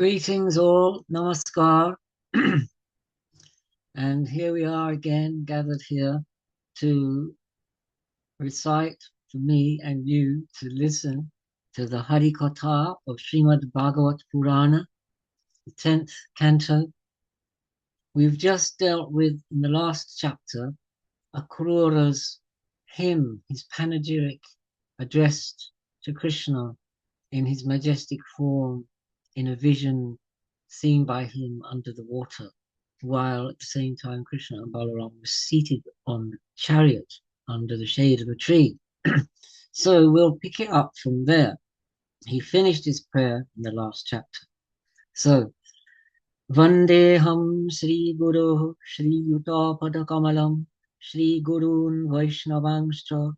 Greetings all, namaskar. And here we are again, gathered here to recite for me and you to listen to the Harikatha of Srimad Bhagavatam Purana, the 10th canto. We've just dealt with, in the last chapter, Akrura's hymn, his panegyric addressed to Krishna in his majestic form in a vision seen by him under the water, while at the same time Krishna and Balaram were seated on the chariot under the shade of a tree. So we'll pick it up from there. He finished his prayer in the last chapter. So, Vandeham Sri Guru Sri Yuta Padakamalam Sri Gurun Vaishnavangscha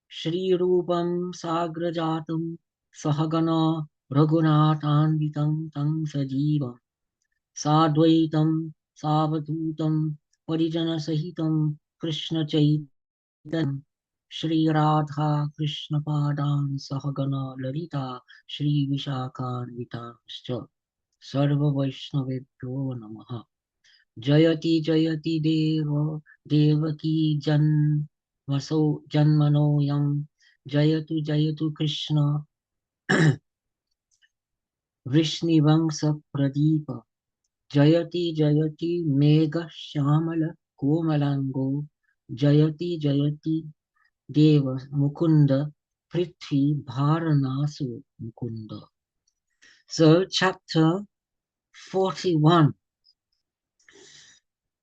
Shri Rupam Sagrajatam Sahagana Raghunatanvitam Tang Sajivam Sadvaitam Savadutam Parijana Sahitam Krishna Chaitan Shri Radha Krishna Padan Sahagana Lalita Shri Vishakhan Vitamscha Sarva Vaishnavebhyo Namaha Jayati Jayati Deva Devaki Janmano Yam Jayatu Jayatu Krishna Vishnivangsa Pradeepa Jayati Jayati Megha Shamala Komalango Jayati Jayati Deva Mukunda Prithvi Bharanasu Mukunda. So chapter 41.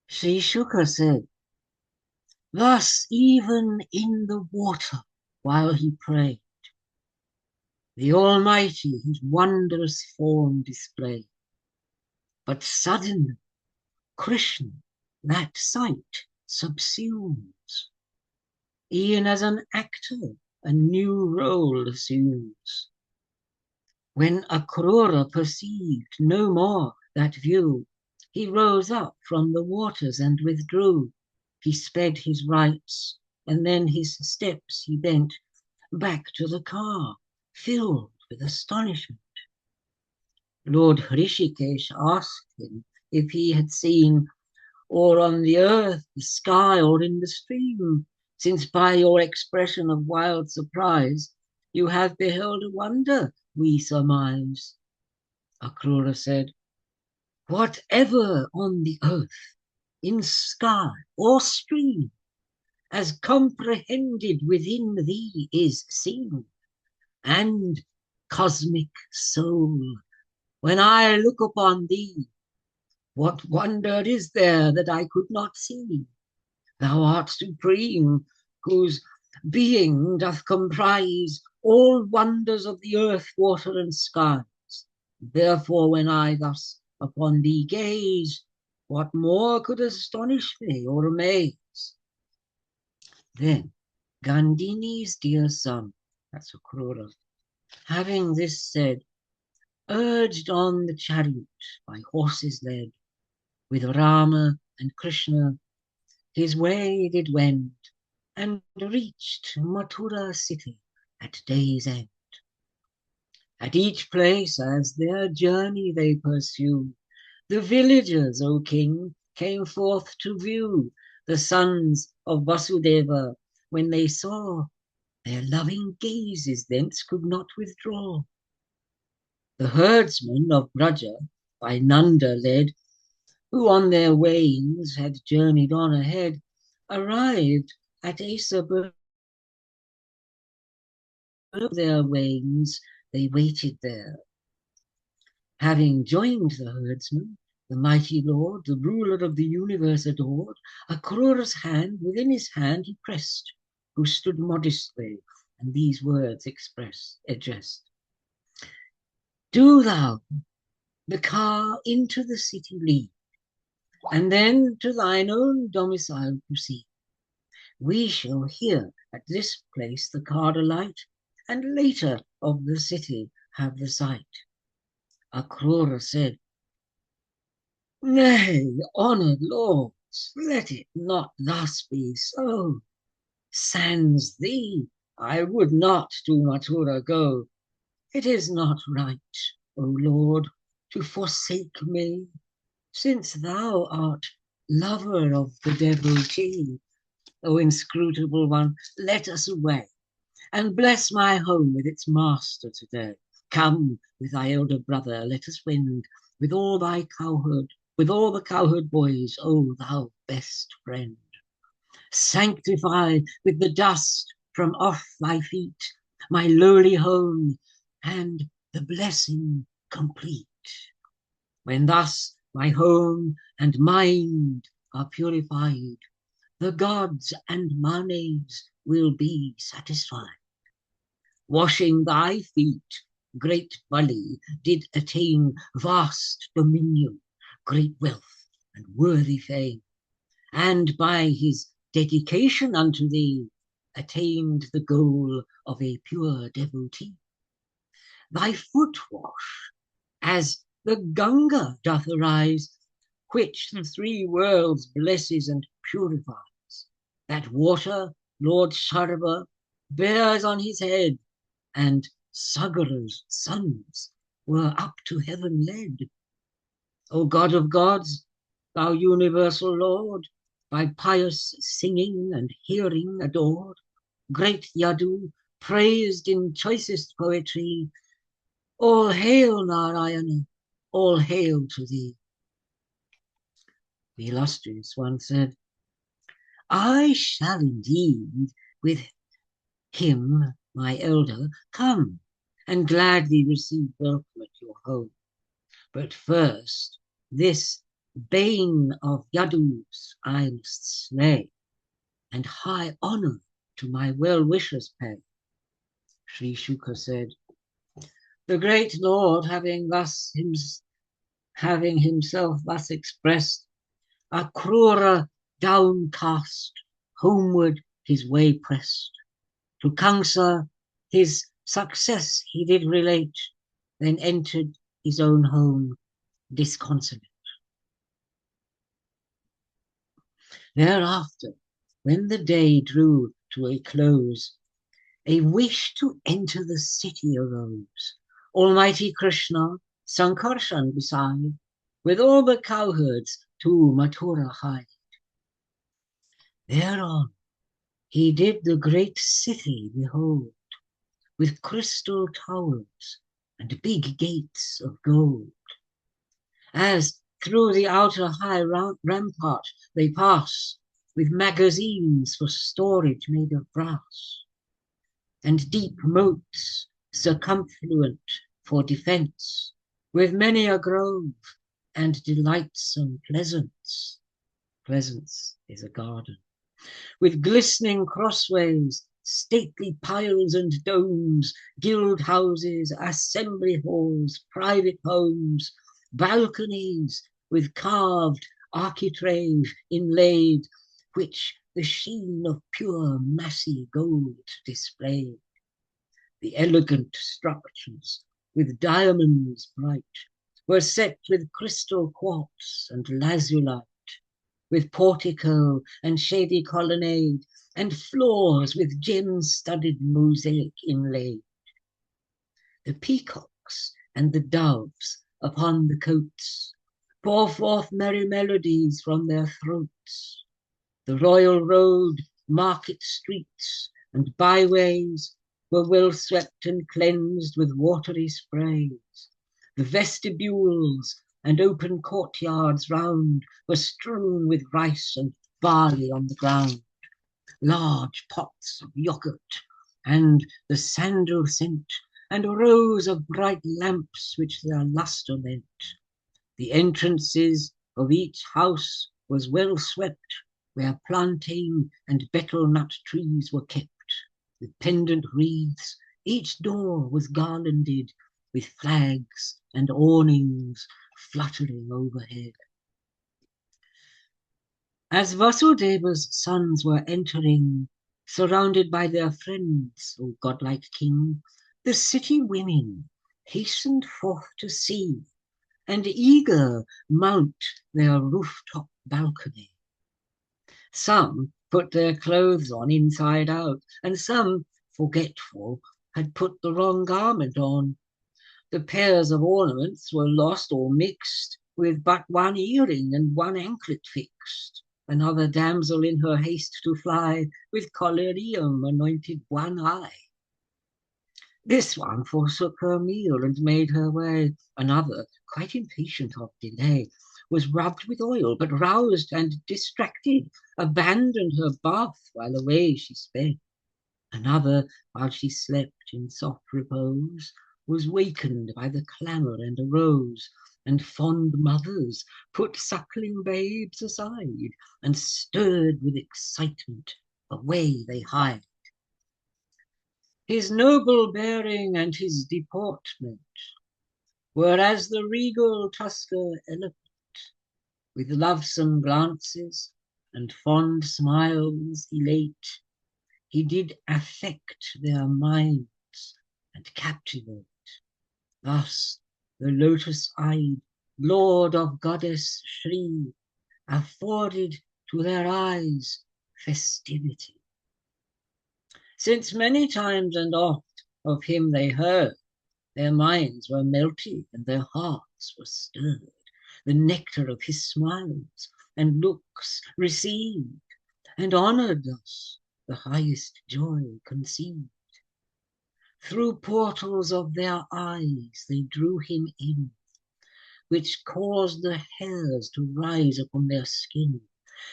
Sri Shuka said, thus even in the water while he prayed, the Almighty his wondrous form displayed. But suddenly Krishna that sight subsumes, e'en as an actor a new role assumes. When Akrura perceived no more that view, he rose up from the waters and withdrew. He sped his rites, and then his steps he bent back to the car, filled with astonishment. Lord Hrishikesh asked him if he had seen, or on the earth, the sky, or in the stream, since by your expression of wild surprise you have beheld a wonder, we surmise. Akrura said, whatever on the earth, in sky or stream, as comprehended within thee is seen, and cosmic soul, when I look upon thee, what wonder is there that I could not see? Thou art supreme, whose being doth comprise all wonders of the earth, water, and skies. Therefore, when I thus upon thee gaze, what more could astonish me or amaze? Then Gandhini's dear son, that's Akrura, having this said, urged on the chariot by horses led, with Rama and Krishna his way did wend, and reached Mathura city at day's end. At each place as their journey they pursue, the villagers, O king, came forth to view the sons of Vasudeva. When they saw, their loving gazes thence could not withdraw. The herdsmen of Braja, by Nanda led, who on their wains had journeyed on ahead, arrived at Asa. Their wains they waited there. Having joined the herdsmen, the mighty Lord, the ruler of the universe adored, Akrura's hand within his hand he pressed, who stood modestly, and these words addressed. Do thou the car into the city lead, and then to thine own domicile proceed. We shall here at this place the car alight, and later of the city have the sight. Akrura said, nay, honoured lords, let it not thus be so. Sans thee, I would not to Mathura go. It is not right, O Lord, to forsake me, since thou art lover of the devotee. O inscrutable one, let us away, and bless my home with its master today. Come with thy elder brother, let us wend, with all thy cowherd, with all the cowherd boys, O thou best friend. Sanctify with the dust from off thy feet my lowly home, and the blessing complete. When thus my home and mind are purified, the gods and manes will be satisfied. Washing thy feet, great Bali did attain vast dominion, great wealth, and worthy fame, and by his dedication unto thee attained the goal of a pure devotee. Thy foot wash, as the Ganga doth arise, which the three worlds blesses and purifies. That water Lord Sarva bears on his head, and Sagara's sons were up to heaven led. O God of gods, thou universal Lord, by pious singing and hearing adored, great Yadu, praised in choicest poetry, all hail Narayana, all hail to thee. The illustrious one said, I shall indeed with him, my elder, come and gladly receive welcome at your home. But first, this bane of Yadus I must slay, and high honor to my well-wishers pay. Sri Shuka said, the great Lord having himself thus expressed, Akrura downcast, homeward his way pressed. To Kamsa his success he did relate, then entered his own home disconsolate. Thereafter, when the day drew to a close, a wish to enter the city arose. Almighty Krishna, Sankarshan beside, with all the cowherds to Mathura hied. Thereon he did the great city behold, with crystal towers and big gates of gold. As through the outer high rampart they pass, with magazines for storage made of brass, and deep moats circumfluent for defence, with many a grove and delightsome pleasance. Pleasance is a garden, with glistening crossways, stately piles and domes, guild houses, assembly halls, private homes, balconies with carved architrave inlaid, which the sheen of pure massy gold displayed. The elegant structures with diamonds bright were set with crystal quartz and lazulite, with portico and shady colonnade, and floors with gem-studded mosaic inlaid. The peacocks and the doves upon the coats pour forth merry melodies from their throats. The royal road, market streets, and byways were well swept and cleansed with watery sprays. The vestibules and open courtyards round were strewn with rice and barley on the ground. Large pots of yogurt, and the sandal scent, and rows of bright lamps which their lustre lent. The entrances of each house was well swept, where plantain and betel nut trees were kept, with pendant wreaths. Each door was garlanded with flags and awnings fluttering overhead. As Vasudeva's sons were entering, surrounded by their friends, O godlike king, the city women hastened forth to see, and eager mount their rooftop balcony. Some put their clothes on inside out, and some, forgetful, had put the wrong garment on. The pairs of ornaments were lost or mixed, with but one earring and one anklet fixed. Another damsel in her haste to fly, with collyrium anointed one eye. This one forsook her meal and made her way. Another, quite impatient of delay, was rubbed with oil, but roused and distracted, abandoned her bath while away she sped. Another, while she slept in soft repose, was wakened by the clamour and arose, and fond mothers put suckling babes aside, and stirred with excitement, away they hied. His noble bearing and his deportment were as the regal tusker elephant, with lovesome glances and fond smiles elate, he did affect their minds and captivate. Thus the lotus-eyed lord of goddess Shri afforded to their eyes festivity. Since many times and oft of him they heard, their minds were melted and their hearts were stirred. The nectar of his smiles and looks received, and honoured thus the highest joy conceived. Through portals of their eyes they drew him in, which caused the hairs to rise upon their skin.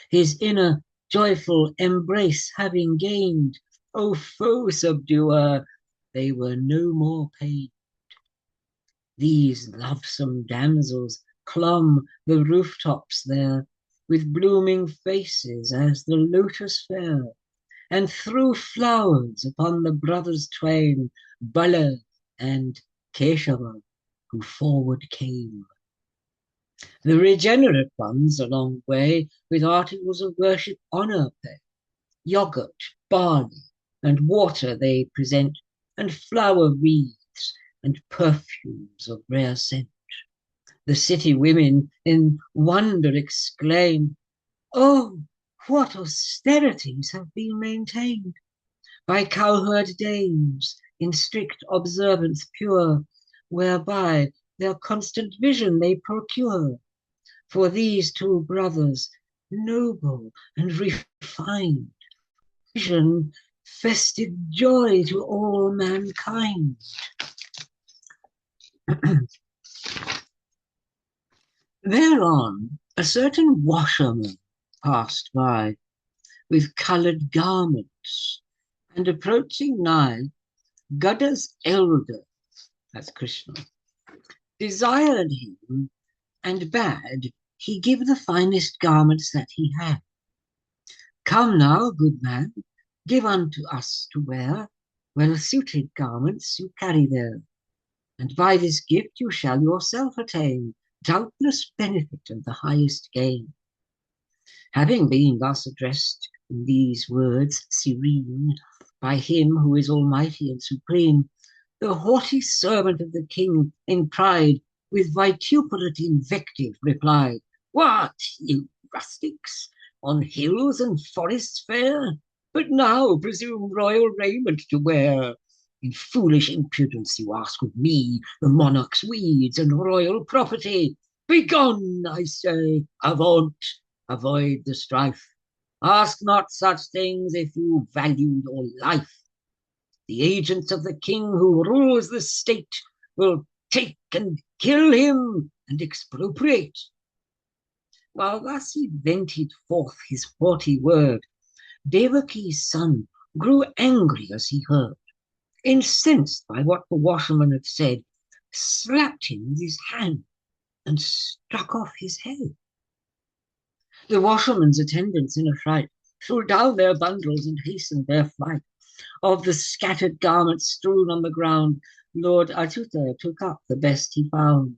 His inner joyful embrace having gained, O foe subduer, they were no more pained. These lovesome damsels clomb the rooftops there, with blooming faces as the lotus fair, and threw flowers upon the brothers twain, Bala and Keshava, who forward came. The regenerate ones along the way with articles of worship honour pay. Yogurt, barley, and water they present, and flower wreaths and perfumes of rare scent. The city women in wonder exclaim, "Oh, what austerities have been maintained by cowherd dames in strict observance pure, whereby their constant vision they procure. For these two brothers, noble and refined, vision festive joy to all mankind." Thereon a certain washerman passed by with coloured garments, and approaching nigh, Gada's elder, that's Krishna, desired him and bade he give the finest garments that he had. "Come now, good man, give unto us to wear well-suited garments you carry there, and by this gift you shall yourself attain doubtless benefit and the highest gain." Having been thus addressed in these words serene by him who is almighty and supreme, the haughty servant of the king in pride with vituperate invective replied, "What, you rustics, on hills and forests fair, but now presume royal raiment to wear? In foolish impudence you ask of me the monarch's weeds and royal property. Begone, I say, avaunt, avoid the strife. Ask not such things if you value your life. The agents of the king who rules the state will take and kill him and expropriate." While thus he vented forth his haughty word, Devaki's son grew angry as he heard. Incensed by what the washerman had said, slapped him with his hand and struck off his head. The washerman's attendants in a fright threw down their bundles and hastened their flight. Of the scattered garments strewn on the ground, Lord Achyuta took up the best he found.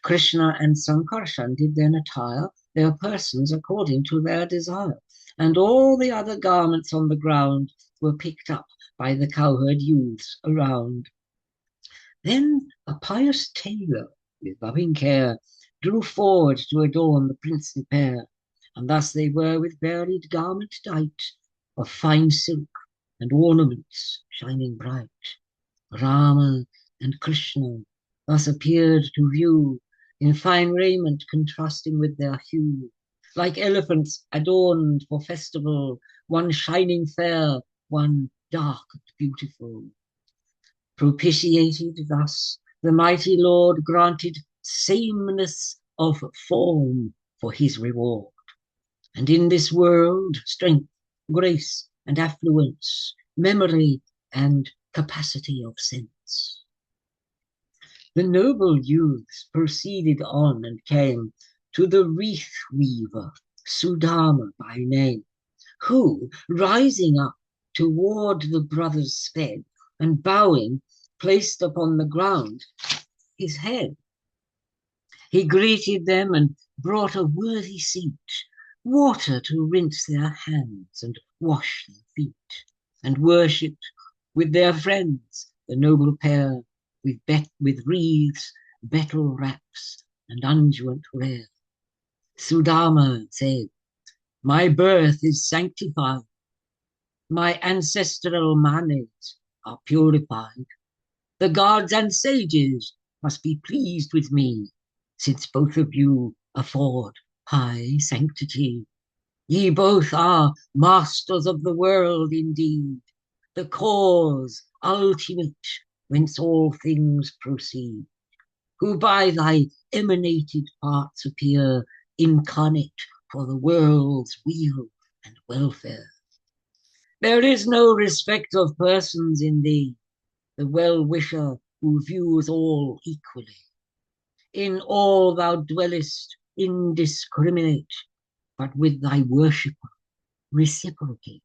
Krishna and Sankarshan did then attire their persons according to their desire, and all the other garments on the ground were picked up by the cowherd youths around. Then a pious tailor, with loving care, drew forward to adorn the princely pair, and thus they were with varied garment dight, of fine silk and ornaments shining bright. Rama and Krishna thus appeared to view, in fine raiment contrasting with their hue, like elephants adorned for festival, one shining fair, one dark and beautiful. Propitiated thus, the mighty Lord granted sameness of form for his reward. And in this world, strength, grace, and affluence, memory, and capacity of sense. The noble youths proceeded on and came to the wreath weaver, Sudama by name, who, rising up toward the brothers sped, and bowing, placed upon the ground his head. He greeted them and brought a worthy seat, water to rinse their hands and wash their feet, and worshipped with their friends the noble pair with wreaths, betel wraps, and unguent rare. Sudama said, "My birth is sanctified. My ancestral manes are purified. The gods and sages must be pleased with me, since both of you afford high sanctity. Ye both are masters of the world indeed, the cause ultimate whence all things proceed, who by thy emanated parts appear incarnate for the world's weal and welfare. There is no respect of persons in thee, the well-wisher who views all equally. In all thou dwellest indiscriminate, but with thy worshipper reciprocate.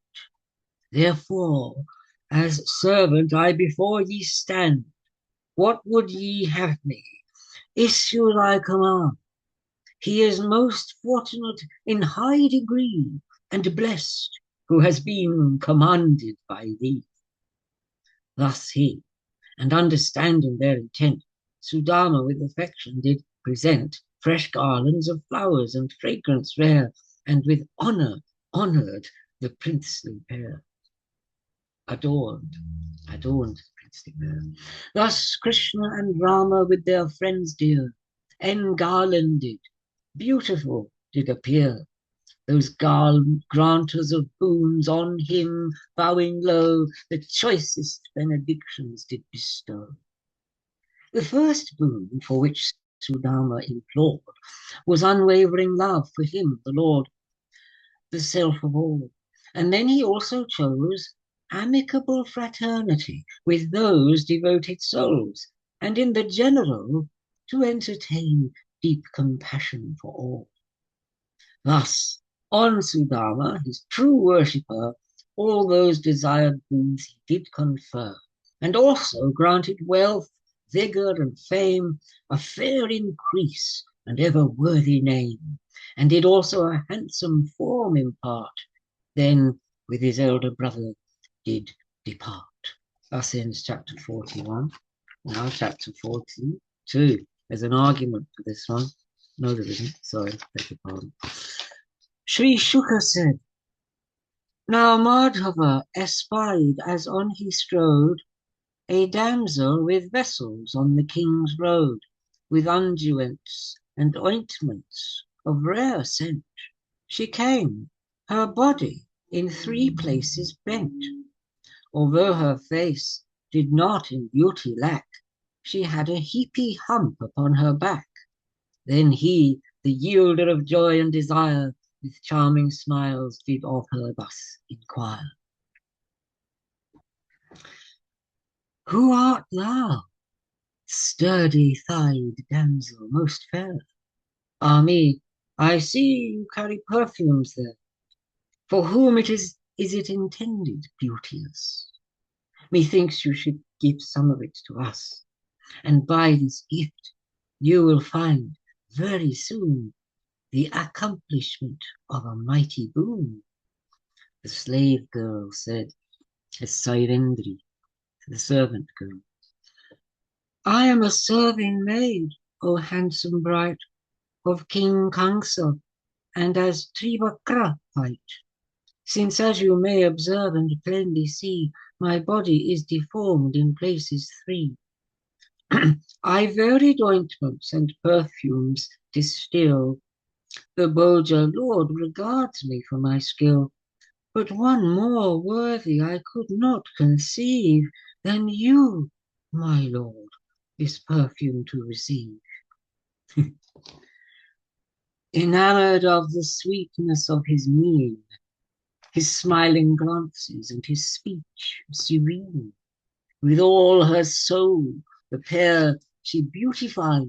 Therefore, as servant I before ye stand. What would ye have me? Issue thy command. He is most fortunate in high degree, and blessed who has been commanded by thee." Thus he, and understanding their intent, Sudama with affection did present fresh garlands of flowers and fragrance rare, and with honor honored the princely pair. Adorned the princely pair. Thus Krishna and Rama with their friends dear, engarlanded, beautiful did appear. Those granters of boons on him, bowing low, the choicest benedictions did bestow. The first boon for which Sudama implored was unwavering love for him, the Lord, the self of all. And then he also chose amicable fraternity with those devoted souls, and in the general to entertain deep compassion for all. Thus, on Sudama, his true worshipper, all those desired boons he did confer, and also granted wealth, vigor, and fame, a fair increase, and ever worthy name, and did also a handsome form impart, then with his elder brother did depart. Thus ends chapter 41. Now chapter 42. There's an argument for this one. No, there isn't. Sorry, beg your pardon. Sri Shuka said, "Now Madhava espied as on he strode a damsel with vessels on the king's road, with unguents and ointments of rare scent. She came, her body in 3 places bent. Although her face did not in beauty lack, she had a heapy hump upon her back. Then he, the yielder of joy and desire, with charming smiles did of her thus inquire. Who art thou, sturdy-thighed damsel, most fair? Ah me, I see you carry perfumes there. For whom is it intended, beauteous? Methinks you should give some of it to us, and by this gift you will find very soon the accomplishment of a mighty boon." The slave girl said, as Sairendri, the servant girl, "I am a serving maid, O handsome bright, of King Kansa, and as Trivakra hight. Since, as you may observe and plainly see, my body is deformed in places 3. I varied ointments and perfumes distill. The bolder Lord regards me for my skill, but one more worthy I could not conceive than you, my Lord, this perfume to receive. Enamored of the sweetness of his mien, his smiling glances and his speech serene, with all her soul the pair she beautified,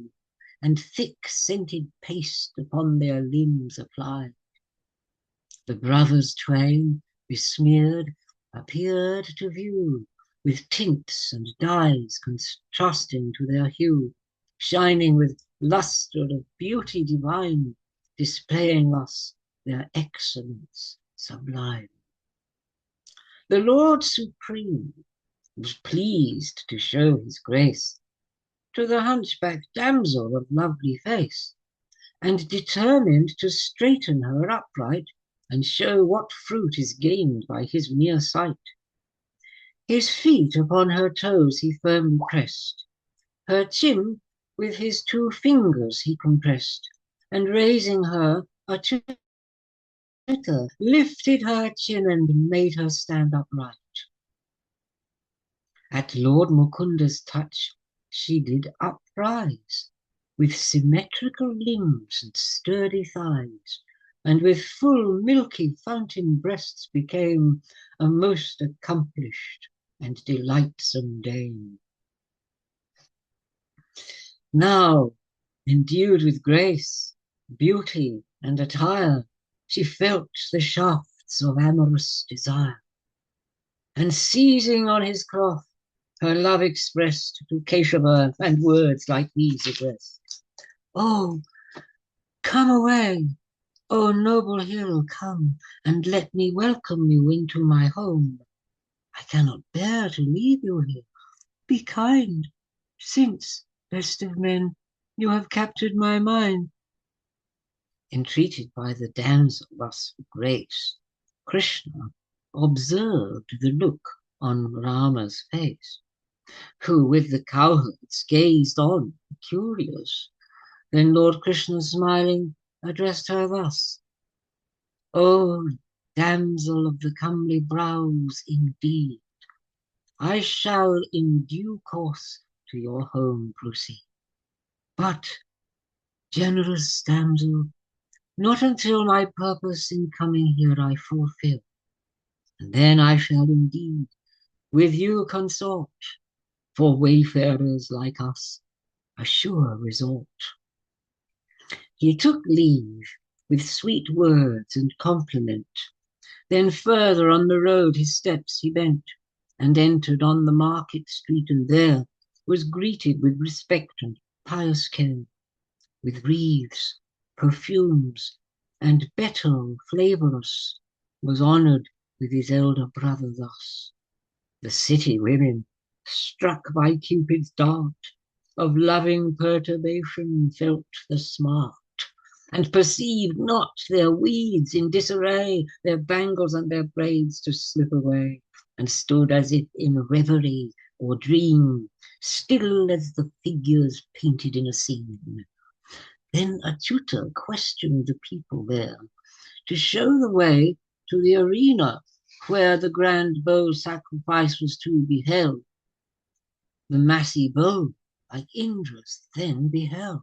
and thick scented paste upon their limbs applied. The brothers twain, besmeared, appeared to view, with tints and dyes contrasting to their hue, shining with lustre of beauty divine, displaying thus their excellence sublime. The Lord Supreme was pleased to show his grace to the hunchback damsel of lovely face, and determined to straighten her upright, and show what fruit is gained by his mere sight. His feet upon her toes he firmly pressed, her chin with his 2 fingers he compressed, and raising her a little, lifted her chin and made her stand upright. At Lord Mukunda's touch she did uprise, with symmetrical limbs and sturdy thighs, and with full milky fountain breasts became a most accomplished and delightsome dame. Now, endued with grace, beauty, and attire, she felt the shafts of amorous desire, and seizing on his cloth, her love expressed to Keshava, and words like these addressed. Oh, come away, O noble hill, come, and let me welcome you into my home. I cannot bear to leave you here. Be kind, since, best of men, you have captured my mind. Entreated by the damsel thus with grace, Krishna observed the look on Rama's face, who with the cowherds gazed on, curious. Then Lord Krishna, smiling, addressed her thus: O damsel of the comely brows, indeed, I shall in due course to your home proceed. But, generous damsel, not until my purpose in coming here I fulfill, and then I shall indeed with you consort, for wayfarers like us a sure resort. He took leave with sweet words and compliment, then further on the road his steps he bent, and entered on the market street, and there was greeted with respect and pious care, with wreaths, perfumes, and betel flavorous, was honoured with his elder brother thus. The city women, struck by Cupid's dart, of loving perturbation felt the smart, and perceived not their weeds in disarray, their bangles and their braids to slip away, and stood as if in reverie or dream, still as the figures painted in a scene. Then a tutor questioned the people there to show the way to the arena where the grand bow sacrifice was to be held. The massy bow, like Indra's, then beheld.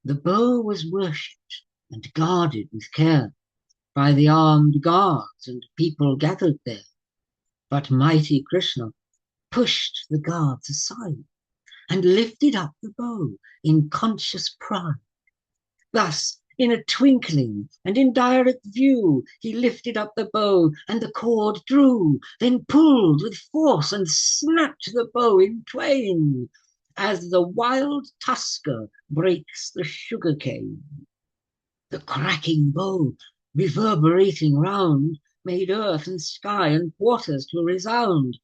The bow was worshipped and guarded with care by the armed guards and people gathered there. But mighty Krishna pushed the guards aside and lifted up the bow in conscious pride. Thus, in a twinkling and in direct view, he lifted up the bow and the cord drew, then pulled with force and snapped the bow in twain, as the wild tusker breaks the sugar cane. The cracking bow, reverberating round, made earth and sky and waters to resound.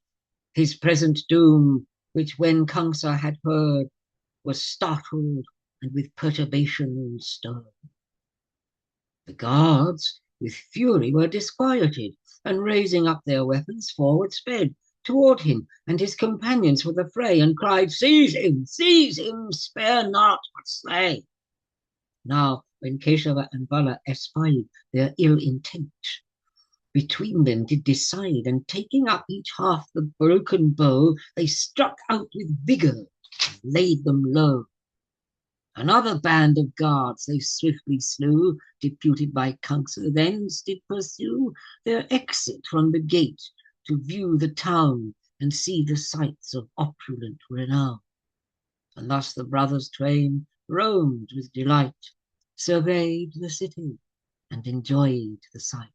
His present doom, which when Kamsa had heard, was startled and with perturbation stirred. The guards with fury were disquieted, and raising up their weapons forward sped, toward him and his companions for the fray, and cried, seize him, spare not, but slay. Now, when Keshava and Bala espied their ill intent, between them did decide, and taking up each half the broken bow, they struck out with vigor and laid them low. Another band of guards they swiftly slew, deputed by Kamsa, thence did pursue their exit from the gate to view the town and see the sights of opulent renown. And thus the brothers twain roamed with delight, surveyed the city, and enjoyed the sight.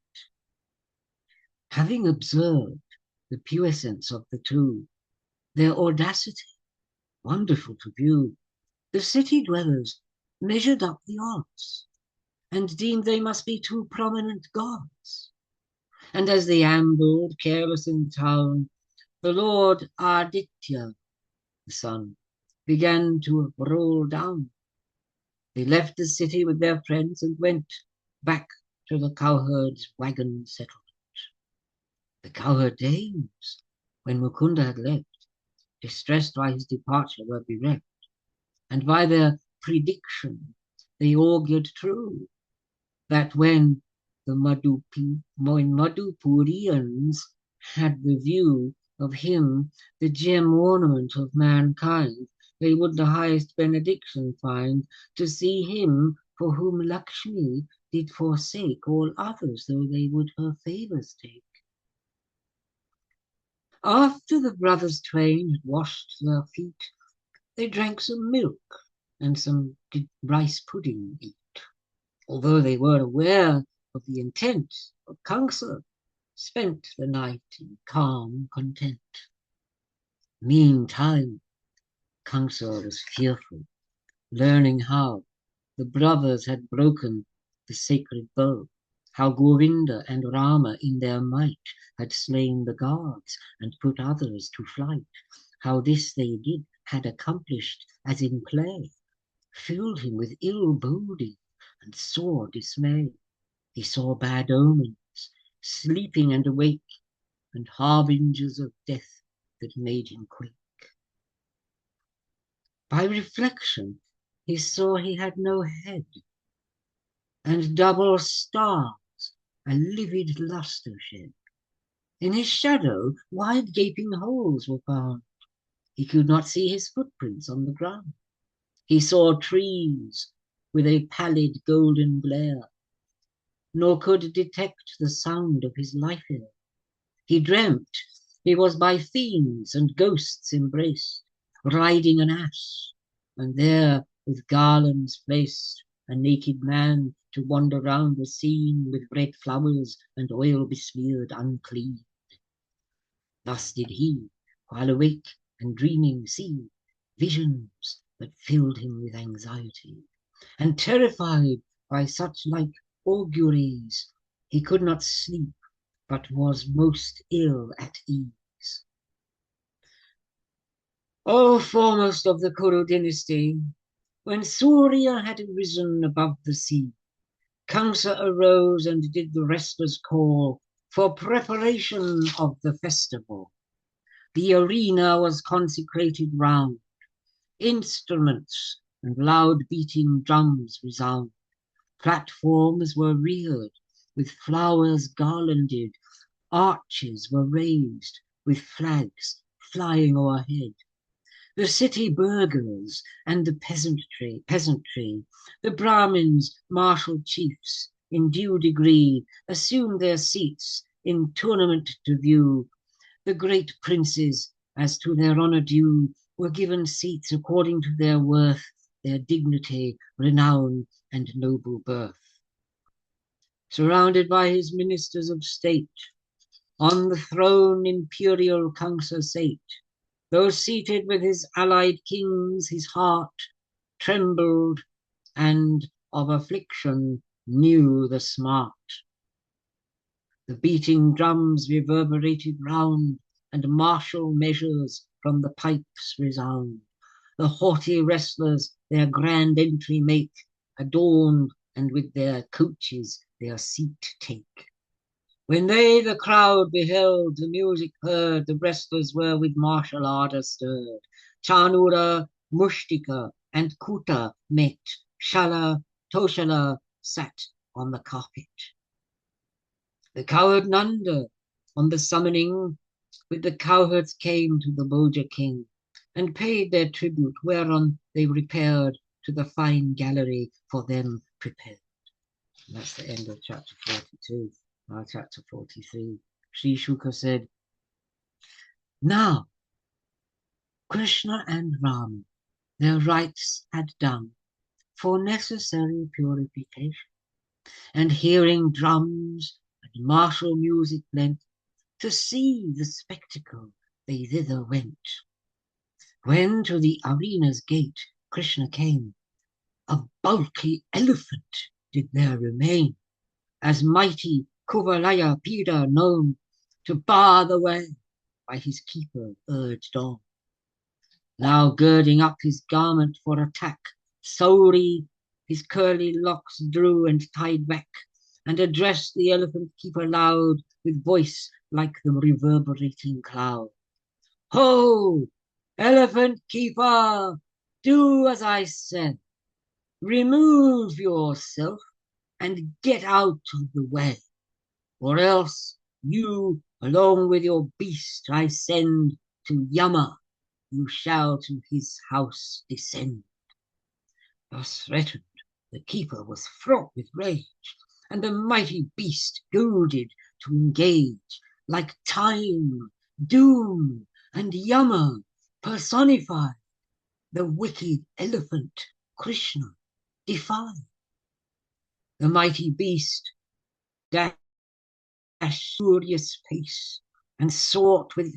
Having observed the puissance of the two, their audacity wonderful to view, the city dwellers measured up the odds, and deemed they must be two prominent gods. And as they ambled careless in the town, the Lord Aditya, the sun, began to roll down. They left the city with their friends and went back to the cowherd's wagon settlement. The cowherd dames, when Mukunda had left, distressed by his departure, were bereft, and by their prediction they augured true, that when the Madhupurians had the view of him, the gem ornament of mankind, they would the highest benediction find, to see him for whom Lakshmi did forsake all others, though they would her favours take. After the brothers twain had washed their feet, they drank some milk and some rice pudding eat, although they were aware of the intent of Kamsa, spent the night in calm content. Meantime, Kamsa was fearful, learning how the brothers had broken the sacred bow, how Govinda and Rama in their might had slain the gods and put others to flight, how this they had accomplished as in play, filled him with ill boding and sore dismay. He saw bad omens, sleeping and awake, and harbingers of death that made him quake. By reflection he saw he had no head, and double stars a livid lustre shed. In his shadow wide gaping holes were found. He could not see his footprints on the ground. He saw trees with a pallid golden glare, nor could detect the sound of his life air. He dreamt he was by fiends and ghosts embraced, riding an ass, and there with garlands placed, a naked man to wander round the scene with red flowers and oil besmeared unclean. Thus did he, while awake and dreaming, see visions that filled him with anxiety, and terrified by such like auguries, he could not sleep, but was most ill at ease. O foremost of the Kuru dynasty, when Surya had risen above the sea, Kamsa arose and did the wrestlers call for preparation of the festival. The arena was consecrated round, instruments and loud beating drums resound. Platforms were reared, with flowers garlanded, arches were raised, with flags flying o'erhead. The city burghers and the peasantry, the Brahmins, martial chiefs, in due degree, assumed their seats in tournament to view. The great princes, as to their honour due, were given seats according to their worth, their dignity, renown, and noble birth. Surrounded by his ministers of state, on the throne imperial Kamsa sate. Though seated with his allied kings, his heart trembled, and of affliction knew the smart. The beating drums reverberated round, and martial measures from the pipes resound. The haughty wrestlers their grand entry make, adorned, and with their coaches their seat take. When they the crowd beheld, the music heard, the wrestlers were with martial ardour stirred. Chanura, Mushtika, and Kuta met. Shala, Toshala sat on the carpet. The cowherd Nanda, on the summoning, with the cowherds came to the Boja king, and paid their tribute, whereon they repaired to the fine gallery for them prepared. And that's the end of chapter 42. Now chapter 43. Sri Shuka said, now Krishna and Ram their rites had done for necessary purification, and hearing drums and martial music lent, to see the spectacle they thither went. When to the arena's gate Krishna came, a bulky elephant did there remain, as mighty Kuvalaya Pida known, to bar the way by his keeper urged on. Now girding up his garment for attack, Sauri his curly locks drew and tied back, and addressed the elephant keeper loud, with voice like the reverberating cloud. Ho, elephant keeper, do as I said. Remove yourself and get out of the way, or else you, along with your beast, I send to Yama. You shall to his house descend. Thus threatened, the keeper was fraught with rage, and the mighty beast goaded to engage, like time, doom, and Yama personified. The wicked elephant Krishna defied. The mighty beast dashed furious pace, and sought with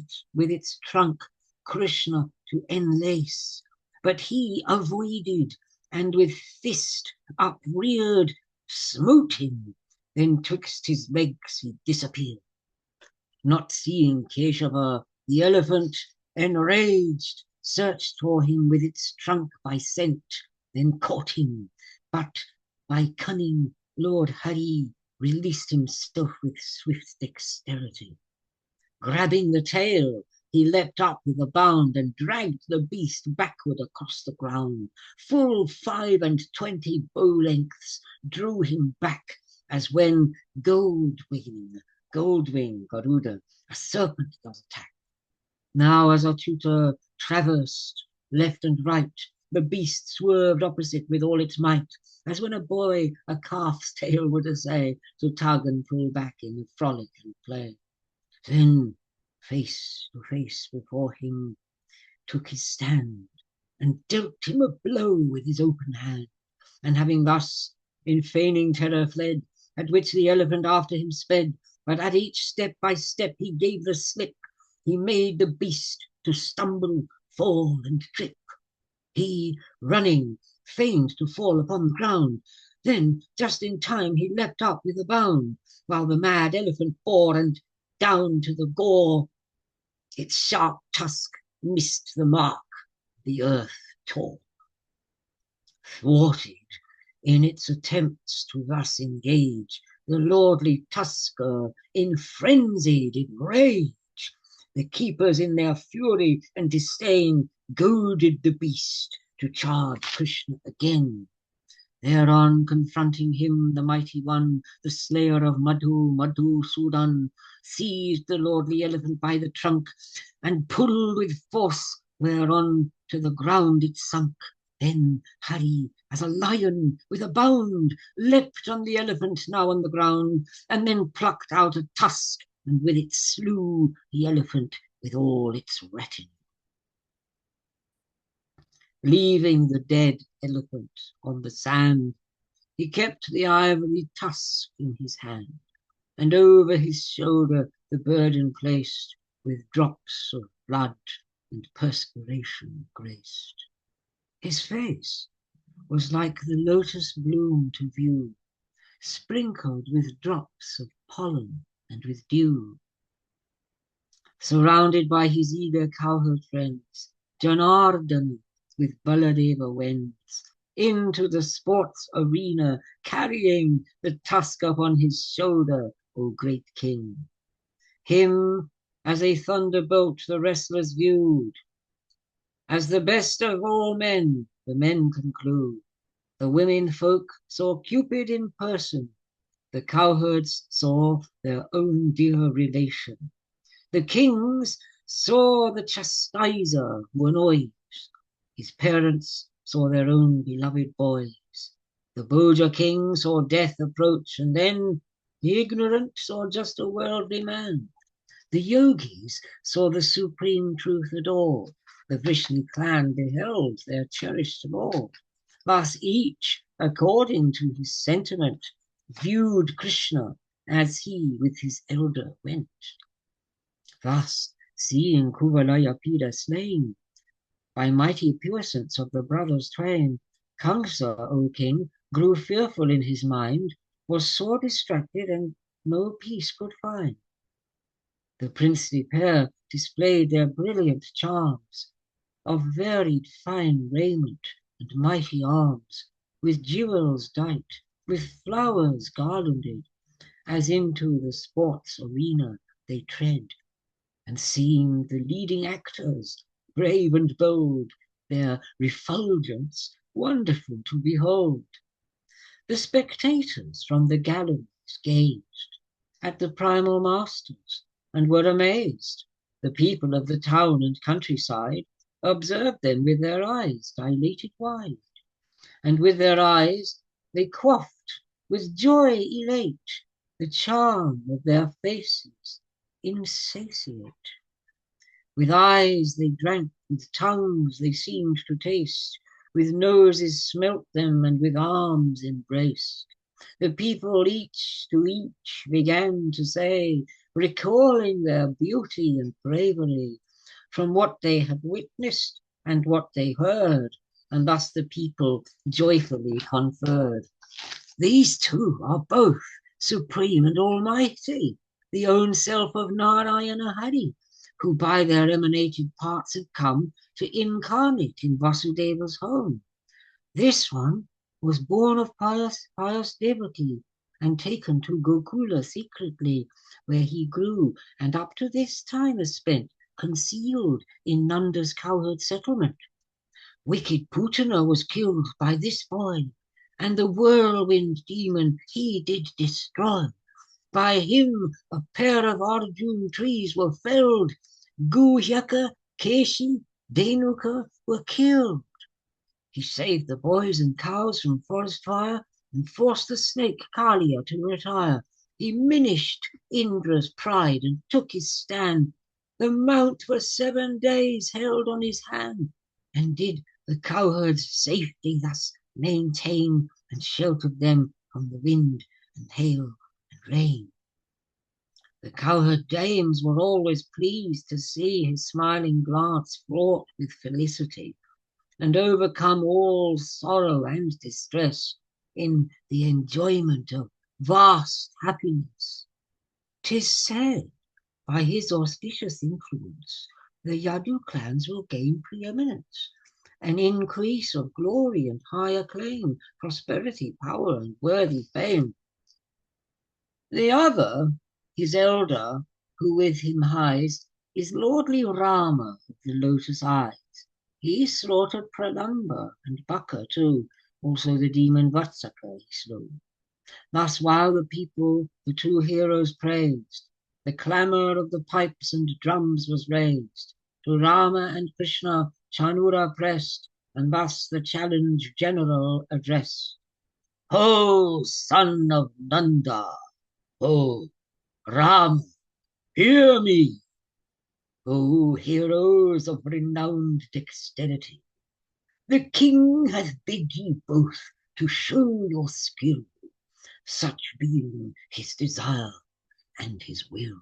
its trunk Krishna to enlace, but he avoided, and with fist upreared smote him, then twixt his legs he disappeared. Not seeing Keshava, the elephant, enraged, searched for him with its trunk by scent, then caught him, but by cunning Lord Hari released himself with swift dexterity. Grabbing the tail, he leapt up with a bound and dragged the beast backward across the ground. Full 25 bow lengths drew him back, as when Goldwing, Garuda, a serpent does attack. Now as Achyuta traversed left and right, the beast swerved opposite with all its might, as when a boy a calf's tail would essay to tug and pull back in frolic and play. Then, face to face before him, took his stand, and dealt him a blow with his open hand. And having thus in feigning terror fled, at which the elephant after him sped, but at each step by step he gave the slip, he made the beast to stumble, fall, and trip. He, running, feigned to fall upon the ground. Then, just in time, he leapt up with a bound, while the mad elephant bore, and down to the gore, its sharp tusk missed the mark, the earth tore. Thwarted in its attempts to thus engage, the lordly tusker in frenzy did rage. The keepers in their fury and disdain goaded the beast to charge Krishna again. Thereon, confronting him, the mighty one, the slayer of Madhusudan, seized the lordly elephant by the trunk and pulled with force, whereon to the ground it sunk. Then Hari, as a lion with a bound, leapt on the elephant now on the ground, and then plucked out a tusk, and with it slew the elephant with all its retinue. Leaving the dead elephant on the sand, he kept the ivory tusk in his hand, and over his shoulder the burden placed, with drops of blood and perspiration graced. His face was like the lotus bloom to view, sprinkled with drops of pollen and with dew. Surrounded by his eager cowherd friends, Janardana with Baladeva wends into the sports arena, carrying the tusk upon his shoulder, O great king. Him as a thunderbolt the wrestlers viewed, as the best of all men, the men conclude. The women folk saw Cupid in person, the cowherds saw their own dear relation. The kings saw the chastiser who annoys, his parents saw their own beloved boys. The Boja king saw death approach, and then the ignorant saw just a worldly man. The yogis saw the supreme truth adored. The Vrishni clan beheld their cherished lord. Thus each, according to his sentiment, viewed Krishna as he with his elder went. Thus, seeing Kuvalaya Pida slain by mighty puissance of the brothers twain, Kamsa, O king, grew fearful in his mind, was sore distracted, and no peace could find. The princely pair displayed their brilliant charms, of varied fine raiment and mighty arms, with jewels dight, with flowers garlanded, as into the sports arena they tread, and seemed the leading actors, brave and bold, their refulgence wonderful to behold. The spectators from the galleries gazed at the primal masters, and were amazed. The people of the town and countryside observed them with their eyes dilated wide, and with their eyes they quaffed with joy elate the charm of their faces insatiate. With eyes they drank, with tongues they seemed to taste, with noses smelt them, and with arms embraced. The people each to each began to say, recalling their beauty and bravery from what they had witnessed and what they heard, and thus the people joyfully conferred. These two are both supreme and almighty, the own self of Narayana Hari, who by their emanated parts have come to incarnate in Vasudeva's home. This one was born of pious Devaki and taken to Gokula secretly, where he grew, and up to this time is spent concealed in Nanda's cowherd settlement. Wicked Putana was killed by this boy, and the whirlwind demon he did destroy. By him a pair of Arjun trees were felled. Guhyaka, Keshi, Denuka were killed. He saved the boys and cows from forest fire and forced the snake Kalia to retire. He minished Indra's pride and took his stand. The mount for 7 days held on his hand, and did the cowherds' safety thus maintain, and sheltered them from the wind and hail and rain. The cowherd dames were always pleased to see his smiling glance fraught with felicity, and overcome all sorrow and distress in the enjoyment of vast happiness. 'Tis said, by his auspicious influence, the Yadu clans will gain preeminence, an increase of glory and high acclaim, prosperity, power, and worthy fame. The other, his elder, who with him hies, is lordly Rama of the lotus eyes. He slaughtered Pralamba and Baka too, also the demon Vatsaka he slew. Thus while the people the two heroes praised, the clamour of the pipes and drums was raised. To Rama and Krishna Chanura pressed, and thus the challenge general addressed. Ho, son of Nanda! Ho, Rama, hear me! O heroes of renowned dexterity! The king hath bid ye both to show your skill, such being his desire and his will.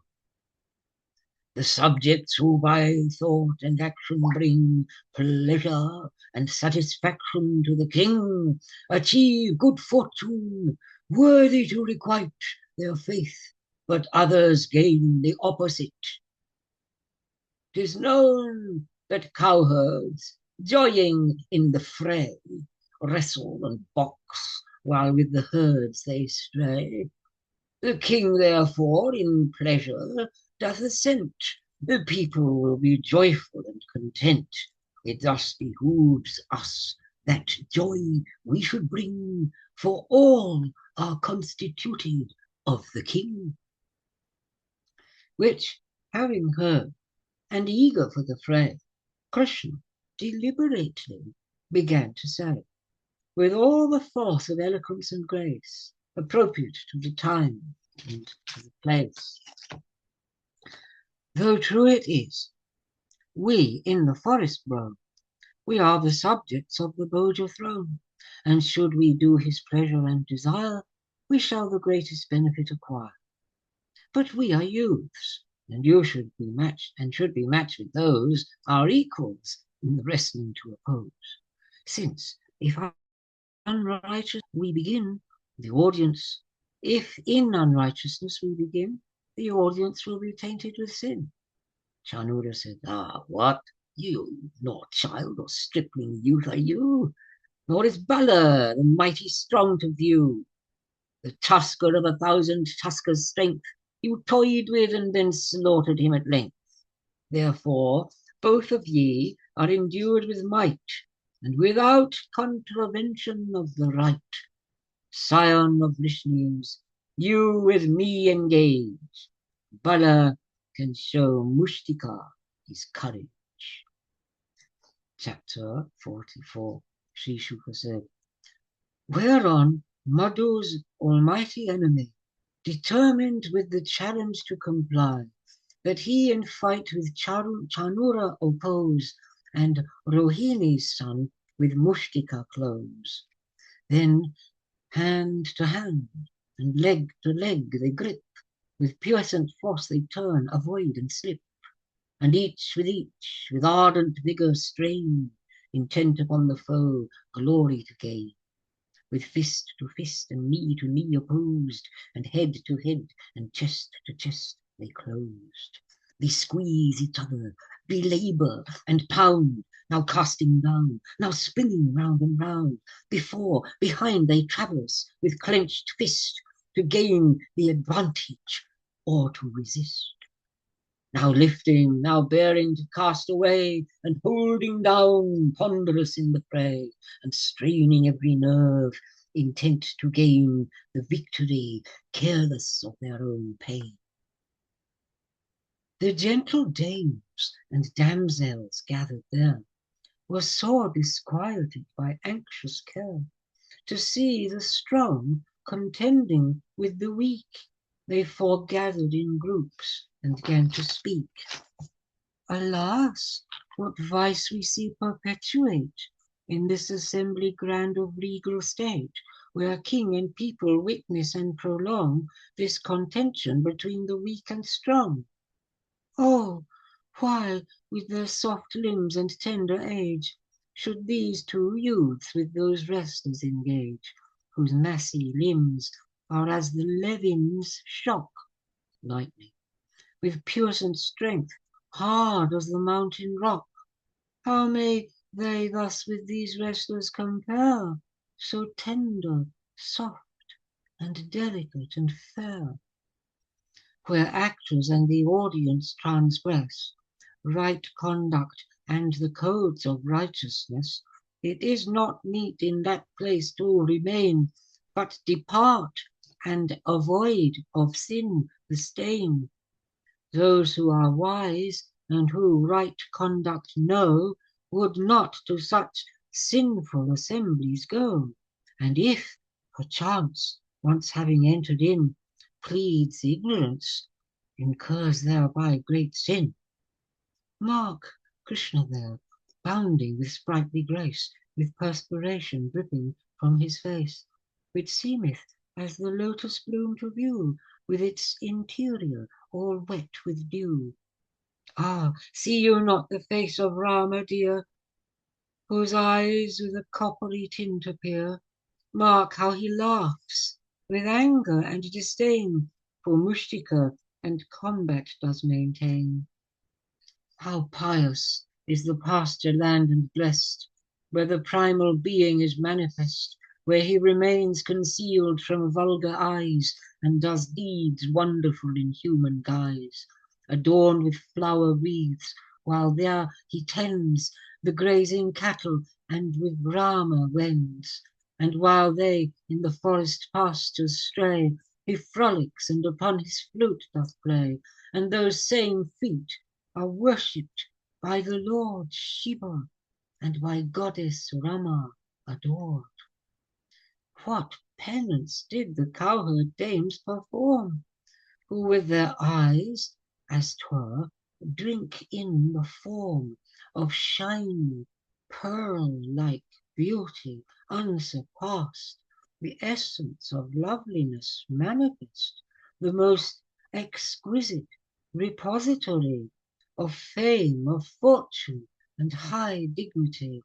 The subjects who by thought and action bring pleasure and satisfaction to the king achieve good fortune, worthy to requite their faith, but others gain the opposite. 'Tis known that cowherds, joying in the fray, wrestle and box while with the herds they stray. The king therefore in pleasure doth assent. The people will be joyful and content. It thus behooves us that joy we should bring, for all are constituted of the king. Which, having heard, and eager for the fray, Krishna deliberately began to say, with all the force of eloquence and grace, appropriate to the time and to the place. Though true it is, we in the forest roam, we are the subjects of the Bhoja throne, and should we do his pleasure and desire, we shall the greatest benefit acquire. But we are youths, and you should be matched with those our equals in the wrestling to oppose. Since if unrighteous we begin, the audience, if in unrighteousness we begin, the audience will be tainted with sin. Chanura said, what? You, nor child or stripling youth are you, nor is Bala the mighty strong to view. The tusker of 1,000 tuskers' strength you toyed with and then slaughtered him at length. Therefore, both of ye are endued with might, and without contravention of the right. Scion of Vishnu's, you with me engage. Bala can show Mushtika his courage. Chapter 44. Sri Shuka said, whereon Madhu's almighty enemy, determined with the challenge to comply, that he in fight with Chanura oppose, and Rohini's son with Mushtika close. Then hand to hand and leg to leg they grip, with puissant force they turn, avoid and slip, and each, with ardent vigour strain, intent upon the foe, glory to gain. With fist to fist and knee to knee opposed, and head to head and chest to chest they closed. They squeeze each other, belabour and pound, now casting down, now spinning round and round. Before, behind they traverse with clenched fist, to gain the advantage or to resist. Now lifting, now bearing to cast away, and holding down, ponderous in the fray, and straining every nerve, intent to gain the victory, careless of their own pain. The gentle dames and damsels gathered there were sore disquieted by anxious care, to see the strong contending with the weak. They foregathered in groups and began to speak. Alas, what vice we see perpetuate in this assembly grand of regal state, where king and people witness and prolong this contention between the weak and strong. Oh, while with their soft limbs and tender age should these two youths with those wrestlers engage, whose massy limbs are as the levins shock, lightning, with puissant strength, hard as the mountain rock. How may they thus with these wrestlers compare, so tender, soft, and delicate and fair? Where actors and the audience transgress right conduct and the codes of righteousness, it is not meet in that place to remain, but depart and avoid of sin the stain. Those who are wise and who right conduct know would not to such sinful assemblies go, and if, perchance, once having entered in, pleads ignorance, incurs thereby great sin. Mark Krishna there, bounding with sprightly grace, with perspiration dripping from his face, which seemeth as the lotus bloom to view, with its interior all wet with dew. See you not the face of Rama dear, whose eyes with a coppery tint appear? Mark how he laughs with anger and disdain, for Mushtika and combat does maintain. How pious is the pasture land and blessed, where the primal being is manifest, where he remains concealed from vulgar eyes, and does deeds wonderful in human guise, adorned with flower wreaths, while there he tends the grazing cattle, and with Rama wends. And while they in the forest pastures stray, he frolics and upon his flute doth play, and those same feet are worshipped by the Lord Shiva, and by Goddess Rama adored. What penance did the cowherd dames perform, who with their eyes, as 'twere, drink in the form of shining pearl-like beauty unsurpassed, the essence of loveliness manifest, the most exquisite repository of fame, of fortune, and high dignity,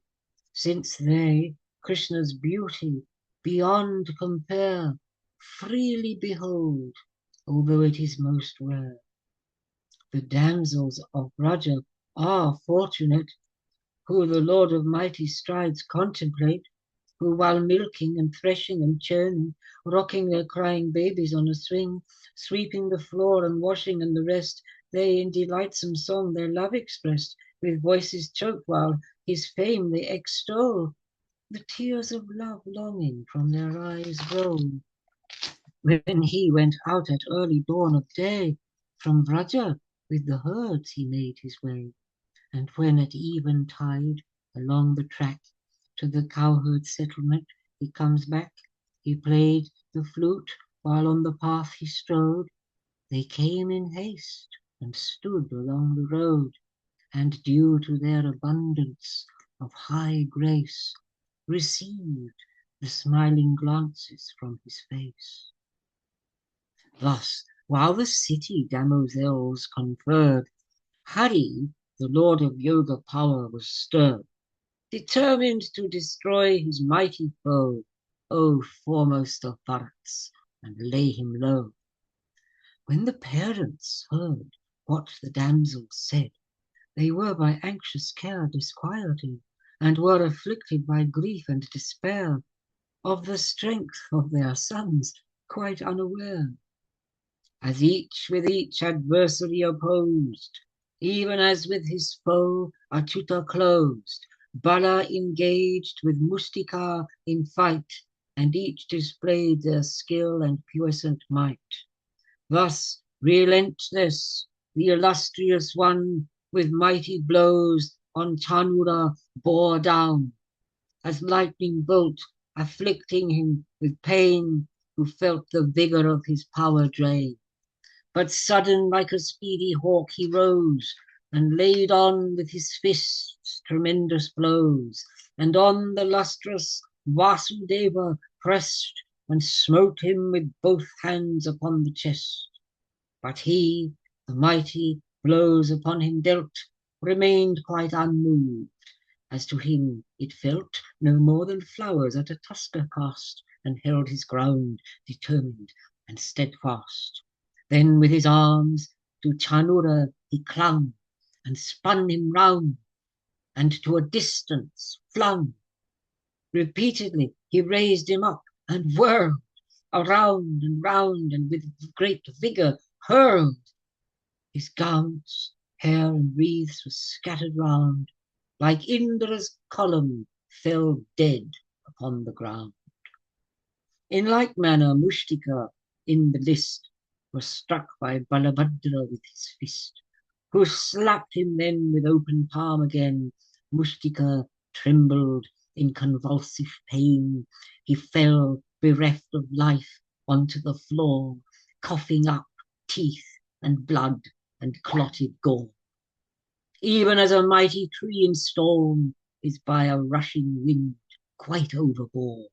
since they Krishna's beauty beyond compare freely behold, although it is most rare. The damsels of Braja are fortunate, who the Lord of mighty strides contemplate, who while milking and threshing and churning, rocking their crying babies on a swing, sweeping the floor and washing and the rest, they in delightsome song their love expressed, with voices choked while his fame they extol. The tears of love longing from their eyes roll. When he went out at early dawn of day, from Vraja with the herds he made his way. And when at eventide along the track to the cowherd settlement he comes back, he played the flute while on the path he strode. They came in haste and stood along the road, and due to their abundance of high grace, received the smiling glances from his face. Thus, while the city damosels conferred, Hari, the lord of yoga power, was stirred, determined to destroy his mighty foe, O foremost of Bharats, and lay him low. When the parents heard what the damsels said, they were by anxious care disquieted, and were afflicted by grief and despair, of the strength of their sons quite unaware. As each with each adversary opposed, even as with his foe Achyuta closed, Bala engaged with Mustika in fight, and each displayed their skill and puissant might. Thus relentless, the illustrious one with mighty blows on Chanura bore down, as lightning bolt afflicting him with pain, who felt the vigor of his power drain. But sudden like a speedy hawk he rose, and laid on with his fists tremendous blows, and on the lustrous Vasudeva pressed, and smote him with both hands upon the chest. But he, the mighty blows upon him dealt, remained quite unmoved, as to him it felt no more than flowers at a tusker cast, and held his ground, determined and steadfast. Then with his arms to Chanura he clung, and spun him round, and to a distance flung. Repeatedly he raised him up, and whirled around and round, and with great vigor hurled. His garments, hair, and wreaths were scattered round, like Indra's column fell dead upon the ground. In like manner Mushtika in the list was struck by Balabhadra with his fist, who slapped him then with open palm again. Mushtika trembled in convulsive pain. He fell bereft of life onto the floor, coughing up teeth and blood and clotted gore. Even as a mighty tree in storm is by a rushing wind quite overborne.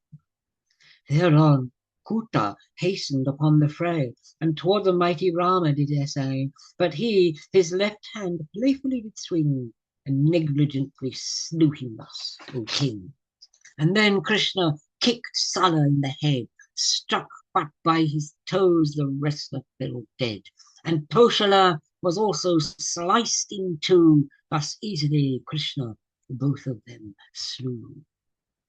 Thereon Kuta hastened upon the fray, and toward the mighty Rama did essay, but he his left hand playfully did swing, and negligently slew him thus, O king. And then Krishna kicked Sala in the head, struck but by his toes the wrestler fell dead, and Toshala was also sliced in two, thus easily Krishna both of them slew.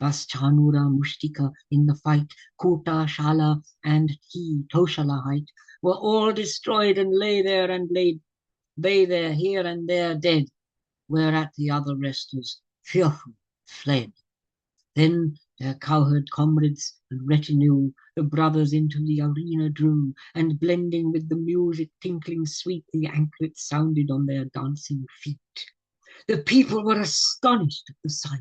Thus Chanura, Mushtika in the fight, Kuta, Shala, and he, Toshala height, were all destroyed and lay there here and there dead, whereat the other wrestlers, fearful, fled. Then their cowherd comrades and retinue the brothers into the arena drew, and blending with the music tinkling sweet, the anklets sounded on their dancing feet. The people were astonished at the sight,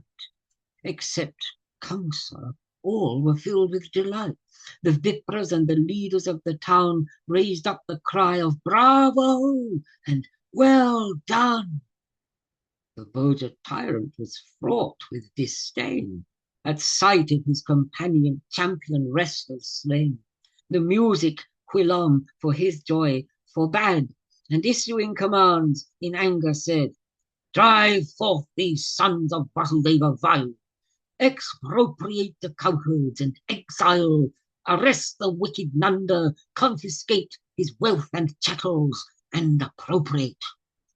except Kamsa. All were filled with delight. The Vipras and the leaders of the town raised up the cry of "Bravo!" and "Well done!" The Boja tyrant was fraught with disdain at sight of his companion champion wrestlers slain. The music whilom for his joy forbade, and issuing commands in anger said, "Drive forth these sons of Vasudeva vile, expropriate the cowherds and exile, arrest the wicked Nanda, confiscate his wealth and chattels, and appropriate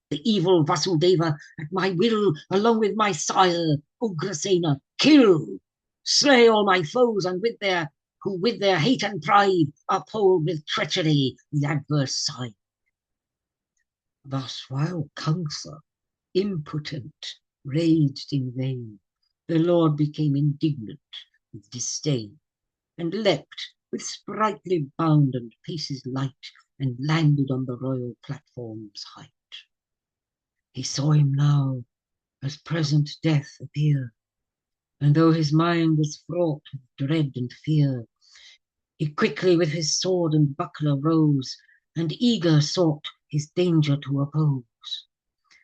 the evil Vasudeva at my will, along with my sire, Ugrasena, kill, slay all my foes, and who with their hate and pride uphold with treachery the adverse side." Thus while Kamsa, impotent, raged in vain, the Lord became indignant with disdain, and leapt with sprightly bound and paces light, and landed on the royal platform's height. He saw him now as present death appear, and though his mind was fraught with dread and fear, he quickly with his sword and buckler rose, and eager sought his danger to oppose.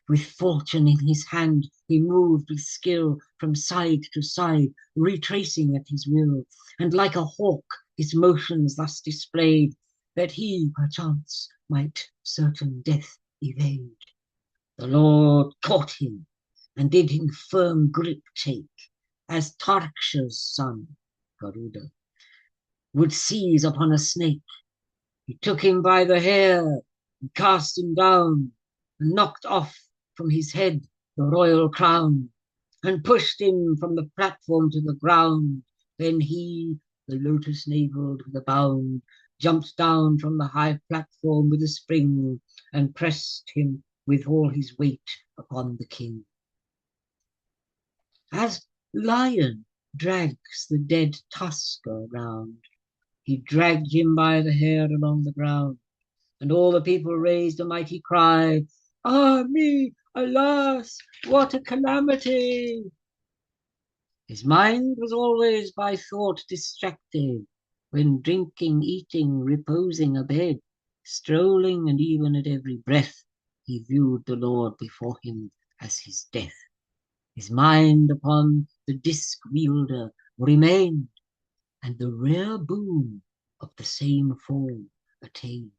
With fortune in his hand, he moved with skill from side to side, retracing at his will, and like a hawk his motions thus displayed, that he perchance might certain death evade. The Lord caught him, and did him firm grip take, as Tarksha's son, Garuda, would seize upon a snake. He took him by the hair, and cast him down, and knocked off from his head the royal crown, and pushed him from the platform to the ground. Then he, the lotus-naveled with a bound, jumped down from the high platform with a spring, and pressed him with all his weight upon the king. As lion drags the dead tusker round, he dragged him by the hair along the ground, and all the people raised a mighty cry, "Ah me, alas, what a calamity!" His mind was always by thought distracted, when drinking, eating, reposing abed, strolling, and even at every breath, he viewed the Lord before him as his death. His mind upon the disc wielder remained, and the rare boon of the same form attained.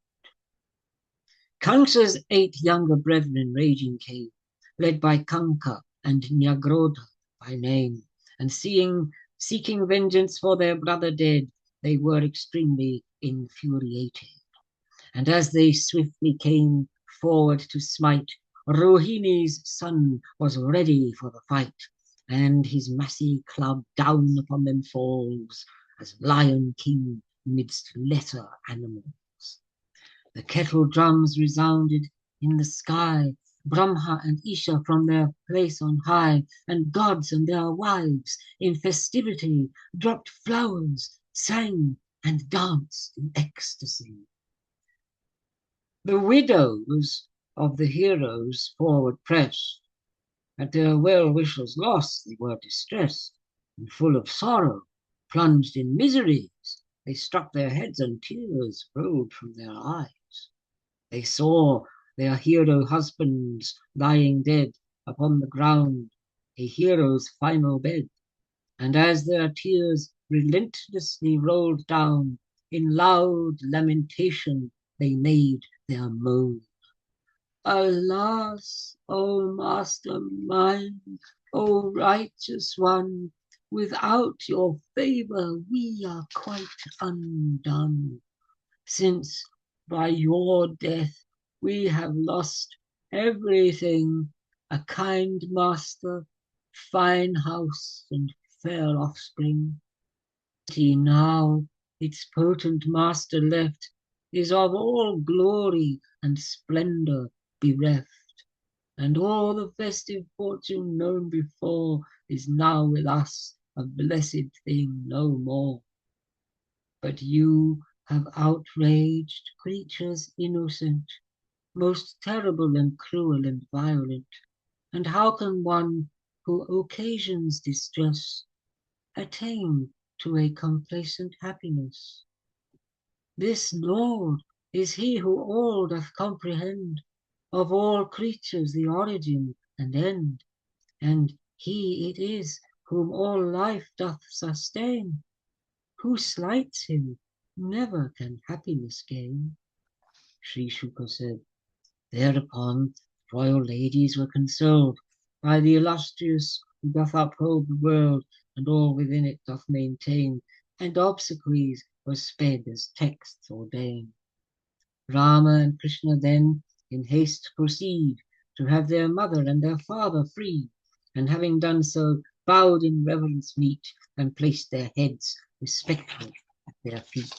Kamsa's 8 younger brethren raging came, led by Kanka and Nyagrodha by name, and seeking vengeance for their brother dead, they were extremely infuriated. And as they swiftly came forward to smite, Rohini's son was ready for the fight, and his massy club down upon them falls, as lion king midst lesser animals. The kettle drums resounded in the sky, Brahma and Isha from their place on high, and gods and their wives in festivity dropped flowers, sang, and danced in ecstasy. The widows of the heroes forward pressed, at their well-wishers lost they were distressed, and full of sorrow, plunged in miseries, they struck their heads and tears rolled from their eyes. They saw their hero husbands lying dead upon the ground, a hero's final bed, and as their tears relentlessly rolled down, in loud lamentation they made their moan. "Alas, O master mine, O righteous one, without your favor we are quite undone, since by your death we have lost everything, a kind master, fine house, and fair offspring. Now its potent master left is of all glory and splendor bereft, and all the festive fortune known before is now with us a blessed thing no more. But you have outraged creatures innocent, most terrible and cruel and violent, and how can one who occasions distress attain to a complacent happiness? This Lord is he who all doth comprehend, of all creatures the origin and end, and he it is whom all life doth sustain. Who slights him never can happiness gain. Sri Shuka said. Thereupon royal ladies were consoled by the illustrious who doth uphold the world, and all within it doth maintain, and obsequies were sped as texts ordain. Rama and Krishna then in haste proceed to have their mother and their father free, and having done so, bowed in reverence meet, and placed their heads respectful at their feet.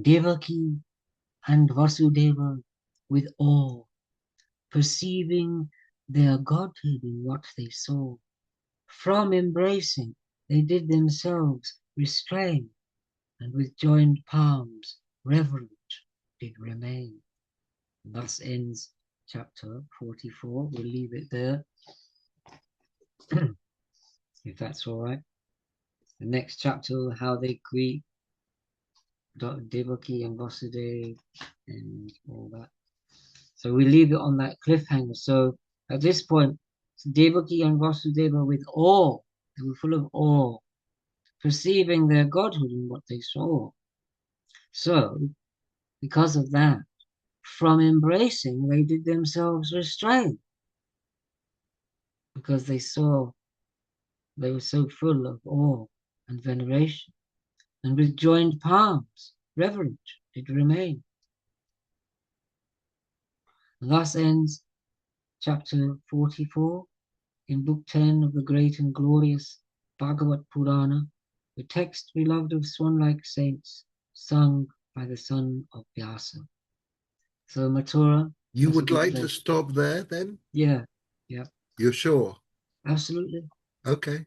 Devaki and Vasudeva with awe, perceiving their godhood in what they saw, from embracing they did themselves restrain, and with joined palms reverent did remain. And thus ends chapter 44. We'll leave it there, if that's all right. The next chapter, how they greet Devaki and Vasudeva and all that. So we leave it on that cliffhanger. So at this point, Devaki and Vasudeva with awe, they were full of awe, perceiving their godhood in what they saw. So, because of that, from embracing, they did themselves restrain, because they saw they were so full of awe and veneration, and with joined palms, reverent did remain. And thus ends chapter 44 in Book 10 of the great and glorious Bhagavat Purana, the text beloved of swan-like saints, sung by the son of Vyasa. So Mathura. You would like to stop there then? Yeah. You're sure? Absolutely. Okay.